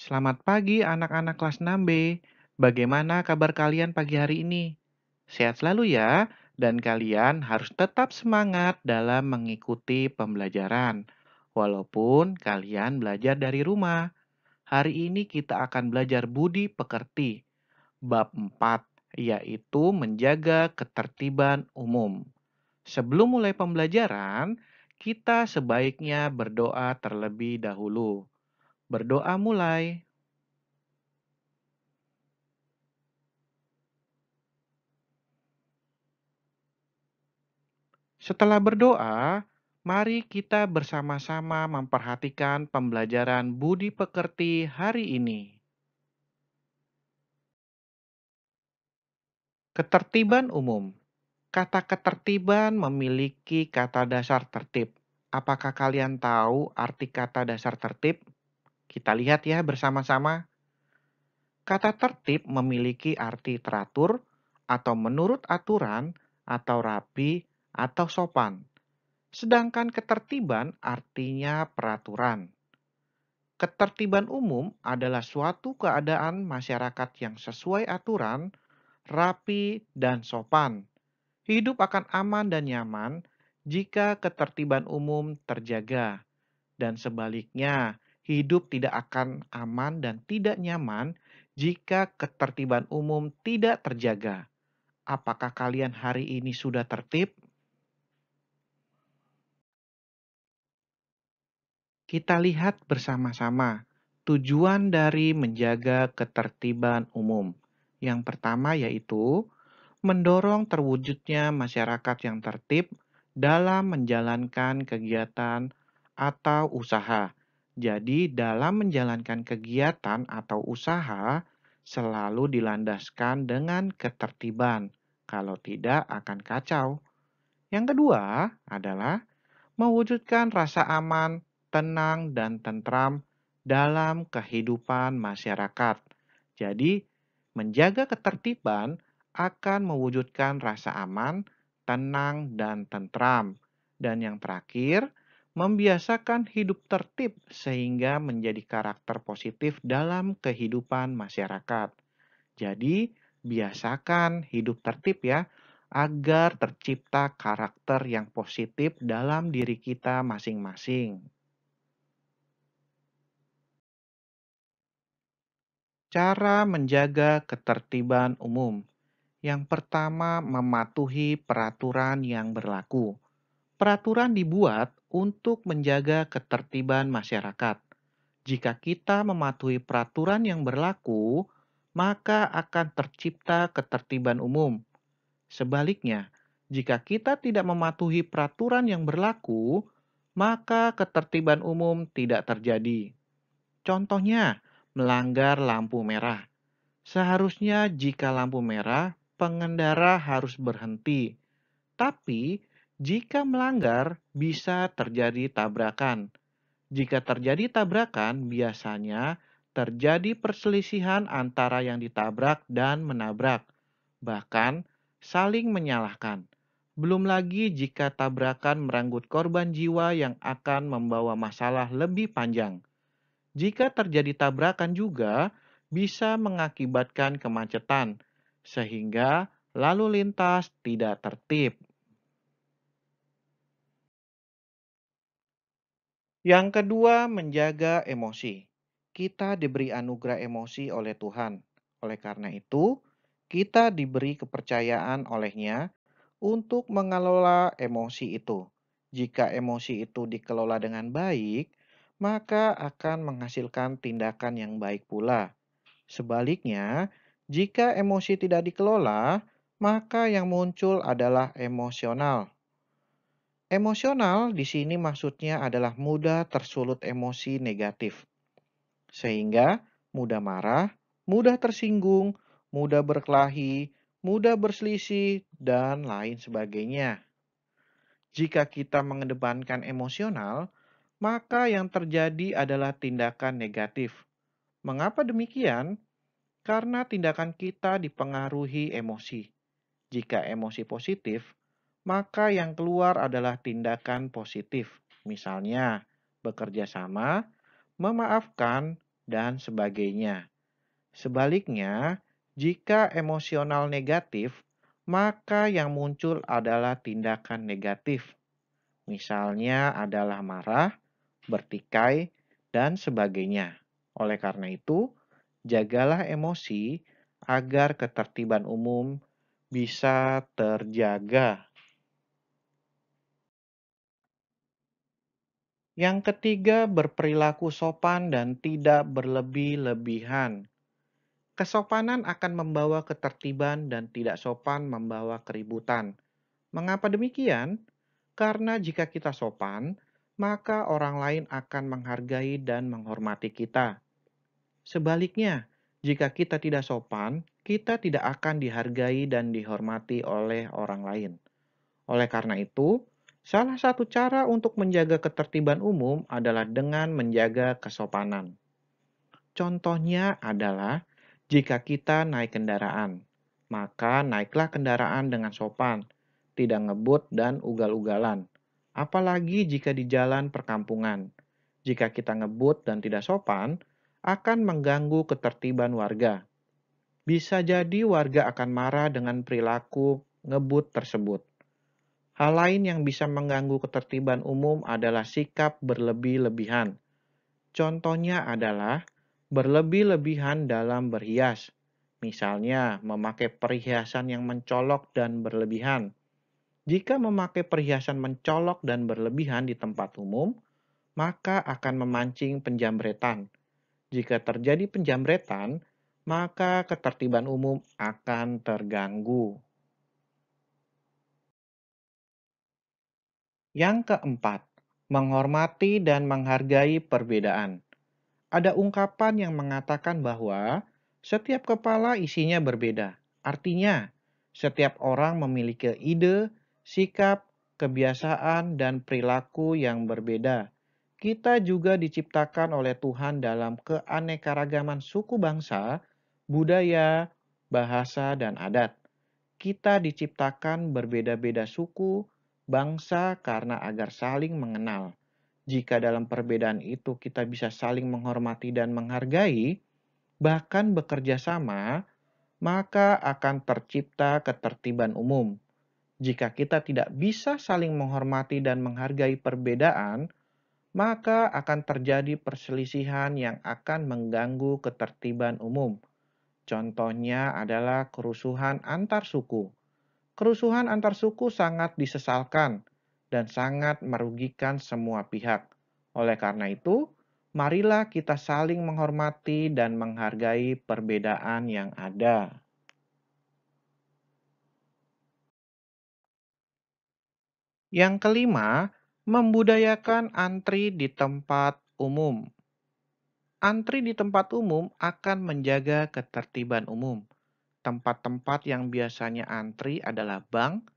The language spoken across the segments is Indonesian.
Selamat pagi anak-anak kelas 6B. Bagaimana kabar kalian pagi hari ini? Sehat selalu ya, dan kalian harus tetap semangat dalam mengikuti pembelajaran. Walaupun kalian belajar dari rumah. Hari ini kita akan belajar budi pekerti, bab 4, yaitu menjaga ketertiban umum. Sebelum mulai pembelajaran, kita sebaiknya berdoa terlebih dahulu. Berdoa mulai. Setelah berdoa, mari kita bersama-sama memperhatikan pembelajaran budi pekerti hari ini. Ketertiban umum. Kata ketertiban memiliki kata dasar tertib. Apakah kalian tahu arti kata dasar tertib? Kita lihat ya bersama-sama. Kata tertib memiliki arti teratur atau menurut aturan atau rapi atau sopan. Sedangkan ketertiban artinya peraturan. Ketertiban umum adalah suatu keadaan masyarakat yang sesuai aturan, rapi, dan sopan. Hidup akan aman dan nyaman jika ketertiban umum terjaga, dan sebaliknya, hidup tidak akan aman dan tidak nyaman jika ketertiban umum tidak terjaga. Apakah kalian hari ini sudah tertib? Kita lihat bersama-sama tujuan dari menjaga ketertiban umum. Yang pertama yaitu mendorong terwujudnya masyarakat yang tertib dalam menjalankan kegiatan atau usaha. Jadi, dalam menjalankan kegiatan atau usaha selalu dilandaskan dengan ketertiban. Kalau tidak, akan kacau. Yang kedua adalah mewujudkan rasa aman, tenang, dan tentram dalam kehidupan masyarakat. Jadi, menjaga ketertiban akan mewujudkan rasa aman, tenang, dan tentram. Dan yang terakhir, membiasakan hidup tertib sehingga menjadi karakter positif dalam kehidupan masyarakat. Jadi, biasakan hidup tertib ya, agar tercipta karakter yang positif dalam diri kita masing-masing. Cara menjaga ketertiban umum. Yang pertama, mematuhi peraturan yang berlaku. Peraturan dibuat untuk menjaga ketertiban masyarakat. Jika kita mematuhi peraturan yang berlaku, maka akan tercipta ketertiban umum. Sebaliknya, jika kita tidak mematuhi peraturan yang berlaku, maka ketertiban umum tidak terjadi. Contohnya, melanggar lampu merah. Seharusnya jika lampu merah, pengendara harus berhenti. Tapi, jika melanggar, bisa terjadi tabrakan. Jika terjadi tabrakan, biasanya terjadi perselisihan antara yang ditabrak dan menabrak, bahkan saling menyalahkan. Belum lagi jika tabrakan merenggut korban jiwa yang akan membawa masalah lebih panjang. Jika terjadi tabrakan juga bisa mengakibatkan kemacetan, sehingga lalu lintas tidak tertib. Yang kedua, menjaga emosi. Kita diberi anugerah emosi oleh Tuhan. Oleh karena itu, kita diberi kepercayaan olehnya untuk mengelola emosi itu. Jika emosi itu dikelola dengan baik, maka akan menghasilkan tindakan yang baik pula. Sebaliknya, jika emosi tidak dikelola, maka yang muncul adalah emosional. Emosional di sini maksudnya adalah mudah tersulut emosi negatif, sehingga mudah marah, mudah tersinggung, mudah berkelahi, mudah berselisih, dan lain sebagainya. Jika kita mengedepankan emosional, maka yang terjadi adalah tindakan negatif. Mengapa demikian? Karena tindakan kita dipengaruhi emosi. Jika emosi positif, maka yang keluar adalah tindakan positif. Misalnya, bekerja sama, memaafkan, dan sebagainya. Sebaliknya, jika emosional negatif, maka yang muncul adalah tindakan negatif. Misalnya adalah marah, bertikai, dan sebagainya. Oleh karena itu, jagalah emosi agar ketertiban umum bisa terjaga. Yang ketiga, berperilaku sopan dan tidak berlebih-lebihan. Kesopanan akan membawa ketertiban dan tidak sopan membawa keributan. Mengapa demikian? Karena jika kita sopan, maka orang lain akan menghargai dan menghormati kita. Sebaliknya, jika kita tidak sopan, kita tidak akan dihargai dan dihormati oleh orang lain. Oleh karena itu, salah satu cara untuk menjaga ketertiban umum adalah dengan menjaga kesopanan. Contohnya adalah jika kita naik kendaraan, maka naiklah kendaraan dengan sopan, tidak ngebut dan ugal-ugalan. Apalagi jika di jalan perkampungan. Jika kita ngebut dan tidak sopan, akan mengganggu ketertiban warga. Bisa jadi warga akan marah dengan perilaku ngebut tersebut. Hal lain yang bisa mengganggu ketertiban umum adalah sikap berlebih-lebihan. Contohnya adalah berlebih-lebihan dalam berhias. Misalnya, memakai perhiasan yang mencolok dan berlebihan. Jika memakai perhiasan mencolok dan berlebihan di tempat umum, maka akan memancing penjambretan. Jika terjadi penjambretan, maka ketertiban umum akan terganggu. Yang keempat, menghormati dan menghargai perbedaan. Ada ungkapan yang mengatakan bahwa setiap kepala isinya berbeda. Artinya, setiap orang memiliki ide, sikap, kebiasaan, dan perilaku yang berbeda. Kita juga diciptakan oleh Tuhan dalam keanekaragaman suku bangsa, budaya, bahasa, dan adat. Kita diciptakan berbeda-beda suku, bangsa karena agar saling mengenal. Jika dalam perbedaan itu kita bisa saling menghormati dan menghargai, bahkan bekerja sama, maka akan tercipta ketertiban umum. Jika kita tidak bisa saling menghormati dan menghargai perbedaan, maka akan terjadi perselisihan yang akan mengganggu ketertiban umum. Contohnya adalah kerusuhan antar suku. Kerusuhan antar suku sangat disesalkan dan sangat merugikan semua pihak. Oleh karena itu, marilah kita saling menghormati dan menghargai perbedaan yang ada. Yang kelima, membudayakan antri di tempat umum. Antri di tempat umum akan menjaga ketertiban umum. Tempat-tempat yang biasanya antri adalah bank,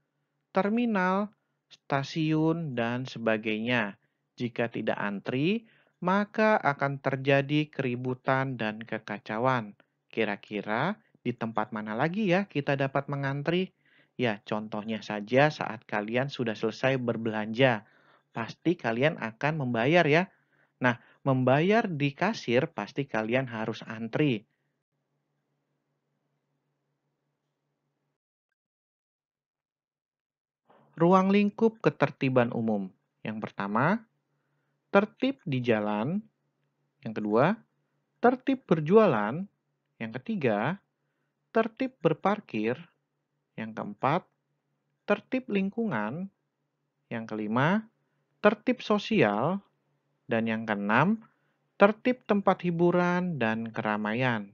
terminal, stasiun, dan sebagainya. Jika tidak antri, maka akan terjadi keributan dan kekacauan. Kira-kira di tempat mana lagi ya kita dapat mengantri? Ya, contohnya saja saat kalian sudah selesai berbelanja. Pasti kalian akan membayar ya. Nah, membayar di kasir pasti kalian harus antri. Ruang lingkup ketertiban umum. Yang pertama, tertib di jalan. Yang kedua, tertib berjualan. Yang ketiga, tertib berparkir. Yang keempat, tertib lingkungan. Yang kelima, tertib sosial. Dan yang keenam, tertib tempat hiburan dan keramaian.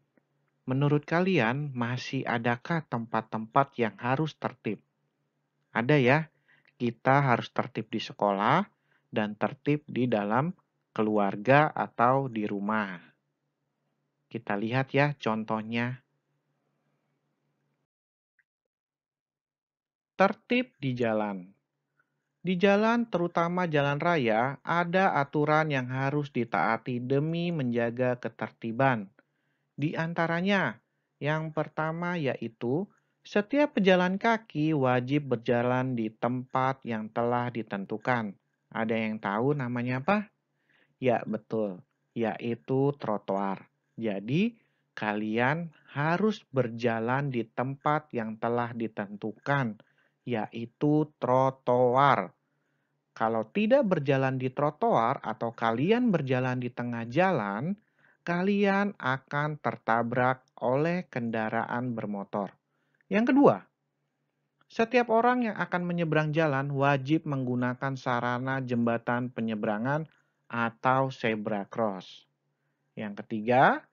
Menurut kalian, masih adakah tempat-tempat yang harus tertib? Ada ya, kita harus tertib di sekolah dan tertib di dalam keluarga atau di rumah. Kita lihat ya contohnya. Tertib di jalan. Di jalan, terutama jalan raya, ada aturan yang harus ditaati demi menjaga ketertiban. Di antaranya, yang pertama yaitu setiap pejalan kaki wajib berjalan di tempat yang telah ditentukan. Ada yang tahu namanya apa? Ya, betul. yaitu trotoar. Jadi, kalian harus berjalan di tempat yang telah ditentukan, yaitu trotoar. Kalau tidak berjalan di trotoar atau kalian berjalan di tengah jalan, kalian akan tertabrak oleh kendaraan bermotor. Yang kedua, setiap orang yang akan menyeberang jalan wajib menggunakan sarana jembatan penyeberangan atau zebra cross. Yang ketiga,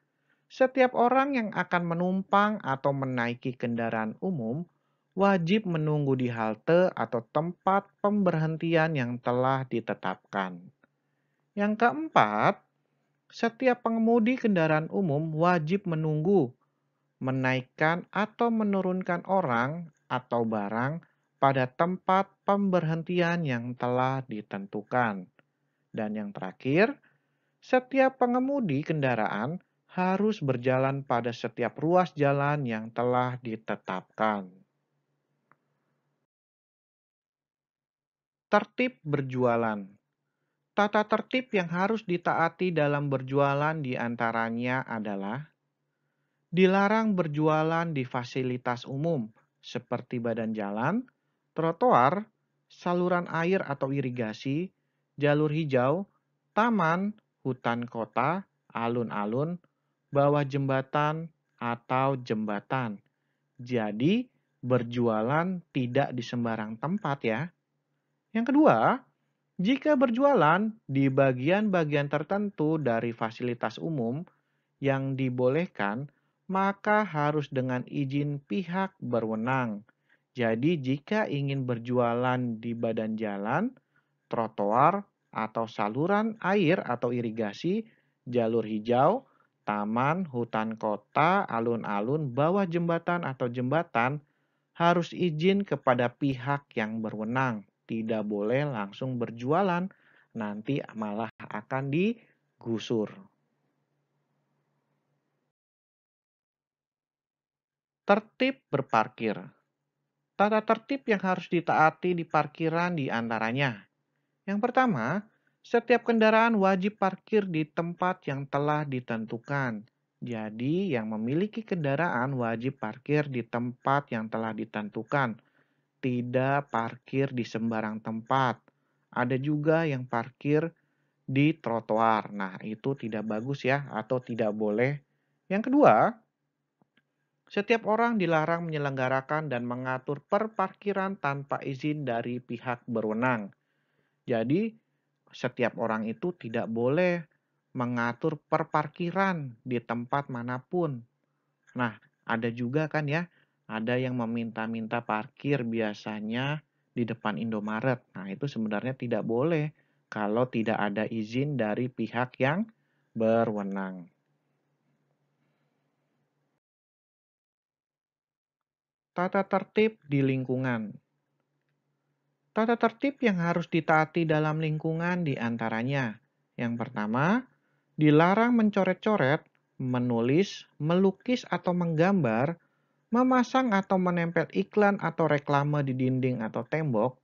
setiap orang yang akan menumpang atau menaiki kendaraan umum wajib menunggu di halte atau tempat pemberhentian yang telah ditetapkan. Yang keempat, setiap pengemudi kendaraan umum wajib menunggu, menaikkan atau menurunkan orang atau barang pada tempat pemberhentian yang telah ditentukan. Dan yang terakhir, setiap pengemudi kendaraan harus berjalan pada setiap ruas jalan yang telah ditetapkan. Tertib berjualan. Tata tertib yang harus ditaati dalam berjualan diantaranya adalah dilarang berjualan di fasilitas umum seperti badan jalan, trotoar, saluran air atau irigasi, jalur hijau, taman, hutan kota, alun-alun, bawah jembatan, atau jembatan. Jadi, berjualan tidak di sembarang tempat ya. Yang kedua, jika berjualan di bagian-bagian tertentu dari fasilitas umum yang dibolehkan, maka harus dengan izin pihak berwenang. Jadi, jika ingin berjualan di badan jalan, trotoar, atau saluran air atau irigasi, jalur hijau, taman, hutan kota, alun-alun, bawah jembatan atau jembatan, harus izin kepada pihak yang berwenang. Tidak boleh langsung berjualan, nanti malah akan digusur. Tertib berparkir. Tata tertib yang harus ditaati di parkiran diantaranya. Yang pertama, setiap kendaraan wajib parkir di tempat yang telah ditentukan. Jadi, yang memiliki kendaraan wajib parkir di tempat yang telah ditentukan. Tidak parkir di sembarang tempat. Ada juga yang parkir di trotoar. Nah, itu tidak bagus ya, atau tidak boleh. Yang kedua, setiap orang dilarang menyelenggarakan dan mengatur perparkiran tanpa izin dari pihak berwenang. Jadi, setiap orang itu tidak boleh mengatur perparkiran di tempat manapun. Nah, ada juga kan ya, ada yang meminta-minta parkir biasanya di depan Indomaret. Nah, itu sebenarnya tidak boleh kalau tidak ada izin dari pihak yang berwenang. Tata tertib di lingkungan. Tata tertib yang harus ditaati dalam lingkungan diantaranya. Yang pertama, dilarang mencoret-coret, menulis, melukis atau menggambar, memasang atau menempel iklan atau reklame di dinding atau tembok,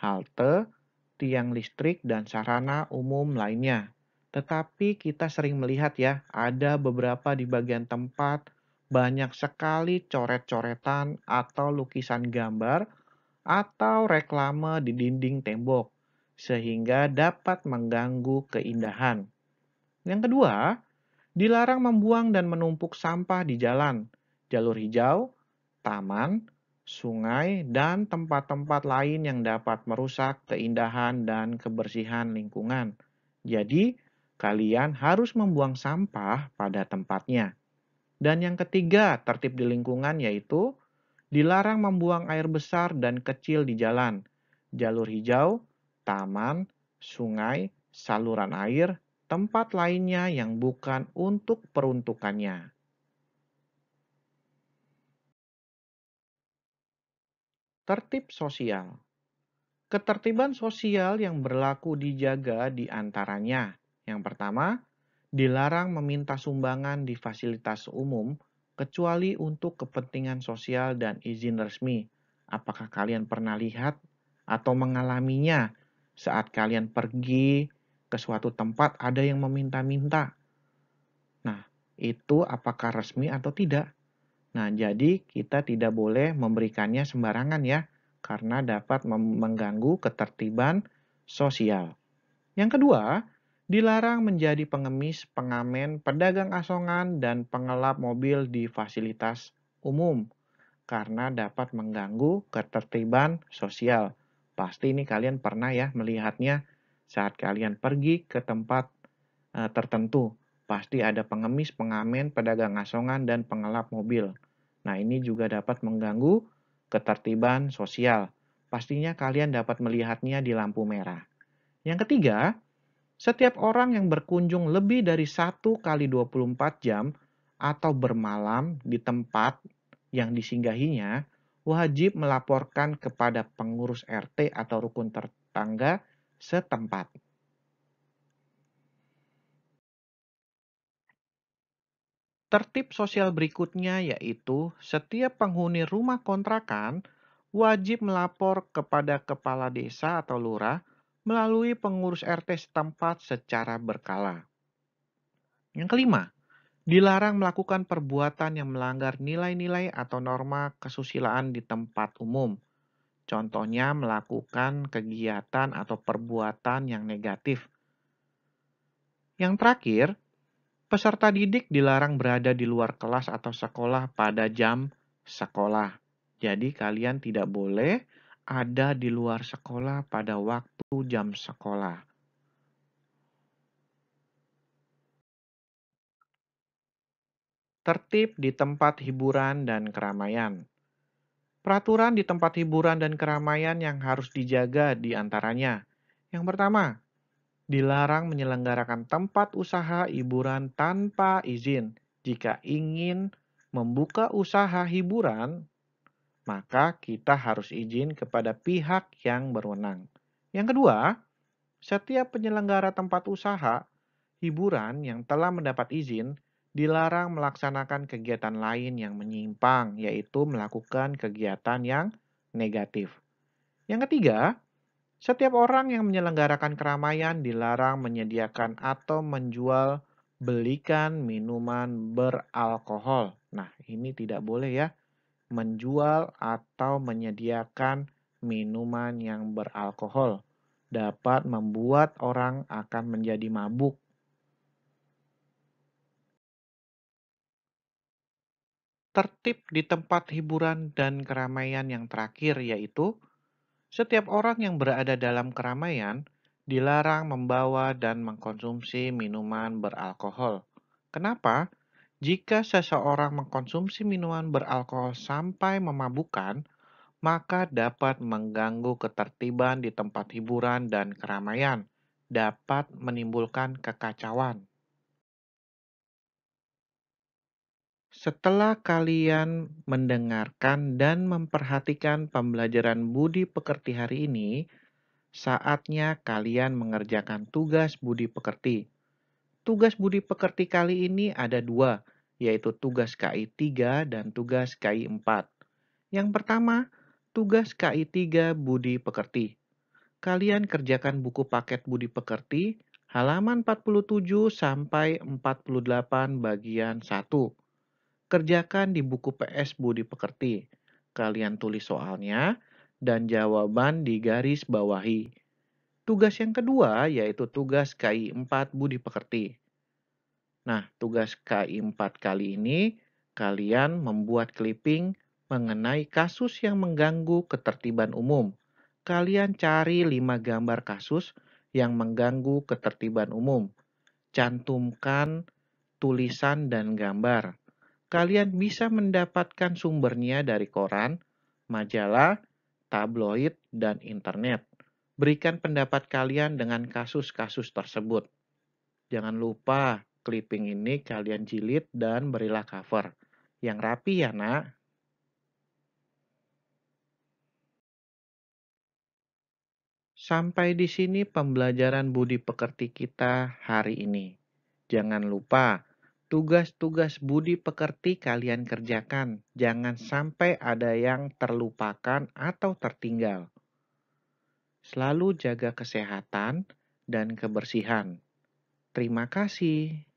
halte, tiang listrik, dan sarana umum lainnya. Tetapi kita sering melihat ya, ada beberapa di bagian tempat banyak sekali coret-coretan atau lukisan gambar atau reklame di dinding tembok, sehingga dapat mengganggu keindahan. Yang kedua, dilarang membuang dan menumpuk sampah di jalan, jalur hijau, taman, sungai, dan tempat-tempat lain yang dapat merusak keindahan dan kebersihan lingkungan. Jadi, kalian harus membuang sampah pada tempatnya. Dan yang ketiga, tertib di lingkungan yaitu dilarang membuang air besar dan kecil di jalan, jalur hijau, taman, sungai, saluran air, tempat lainnya yang bukan untuk peruntukannya. Tertib sosial. Ketertiban sosial yang berlaku dijaga di antaranya. Yang pertama, dilarang meminta sumbangan di fasilitas umum kecuali untuk kepentingan sosial dan izin resmi. Apakah kalian pernah lihat atau mengalaminya saat kalian pergi ke suatu tempat ada yang meminta-minta. Nah, itu apakah resmi atau tidak? Nah, jadi kita tidak boleh memberikannya sembarangan ya, karena dapat mengganggu ketertiban sosial. Yang kedua, dilarang menjadi pengemis, pengamen, pedagang asongan, dan pengelap mobil di fasilitas umum karena dapat mengganggu ketertiban sosial. Pasti ini kalian pernah ya melihatnya saat kalian pergi ke tempat tertentu. Pasti ada pengemis, pengamen, pedagang asongan, dan pengelap mobil. Nah, ini juga dapat mengganggu ketertiban sosial. Pastinya kalian dapat melihatnya di lampu merah. Yang ketiga, setiap orang yang berkunjung lebih dari 1 kali 24 jam atau bermalam di tempat yang disinggahinya wajib melaporkan kepada pengurus RT atau rukun tetangga setempat. Tertib sosial berikutnya yaitu setiap penghuni rumah kontrakan wajib melapor kepada kepala desa atau lurah melalui pengurus RT setempat secara berkala. Yang kelima, dilarang melakukan perbuatan yang melanggar nilai-nilai atau norma kesusilaan di tempat umum. Contohnya melakukan kegiatan atau perbuatan yang negatif. Yang terakhir, peserta didik dilarang berada di luar kelas atau sekolah pada jam sekolah. Jadi kalian tidak boleh ada di luar sekolah pada waktu jam sekolah. Tertib di tempat hiburan dan keramaian. Peraturan di tempat hiburan dan keramaian yang harus dijaga di antaranya. Yang pertama, dilarang menyelenggarakan tempat usaha hiburan tanpa izin. Jika ingin membuka usaha hiburan, maka kita harus izin kepada pihak yang berwenang. Yang kedua, setiap penyelenggara tempat usaha hiburan yang telah mendapat izin dilarang melaksanakan kegiatan lain yang menyimpang, yaitu melakukan kegiatan yang negatif. Yang ketiga, setiap orang yang menyelenggarakan keramaian dilarang menyediakan atau menjual belikan minuman beralkohol. Nah, ini tidak boleh ya, menjual atau menyediakan minuman yang beralkohol. Dapat membuat orang akan menjadi mabuk. Tertib di tempat hiburan dan keramaian yang terakhir yaitu setiap orang yang berada dalam keramaian dilarang membawa dan mengkonsumsi minuman beralkohol. Kenapa? Jika seseorang mengkonsumsi minuman beralkohol sampai memabukkan, maka dapat mengganggu ketertiban di tempat hiburan dan keramaian, dapat menimbulkan kekacauan. Setelah kalian mendengarkan dan memperhatikan pembelajaran budi pekerti hari ini, saatnya kalian mengerjakan tugas budi pekerti. Tugas budi pekerti kali ini ada dua, yaitu tugas KI 3 dan tugas KI 4. Yang pertama, tugas KI 3 budi pekerti. Kalian kerjakan buku paket budi pekerti halaman 47 sampai 48 bagian 1. Kerjakan di buku PS Budi Pekerti. Kalian tulis soalnya dan jawaban di garis bawahi. Tugas yang kedua yaitu tugas KI 4 Budi Pekerti. Nah, tugas KI 4 kali ini kalian membuat clipping mengenai kasus yang mengganggu ketertiban umum. Kalian cari 5 gambar kasus yang mengganggu ketertiban umum. Cantumkan tulisan dan gambar. Kalian bisa mendapatkan sumbernya dari koran, majalah, tabloid, dan internet. Berikan pendapat kalian dengan kasus-kasus tersebut. Jangan lupa, clipping ini kalian jilid dan berilah cover. Yang rapi ya, nak. Sampai di sini pembelajaran budi pekerti kita hari ini. Jangan lupa, tugas-tugas budi pekerti kalian kerjakan. Jangan sampai ada yang terlupakan atau tertinggal. Selalu jaga kesehatan dan kebersihan. Terima kasih.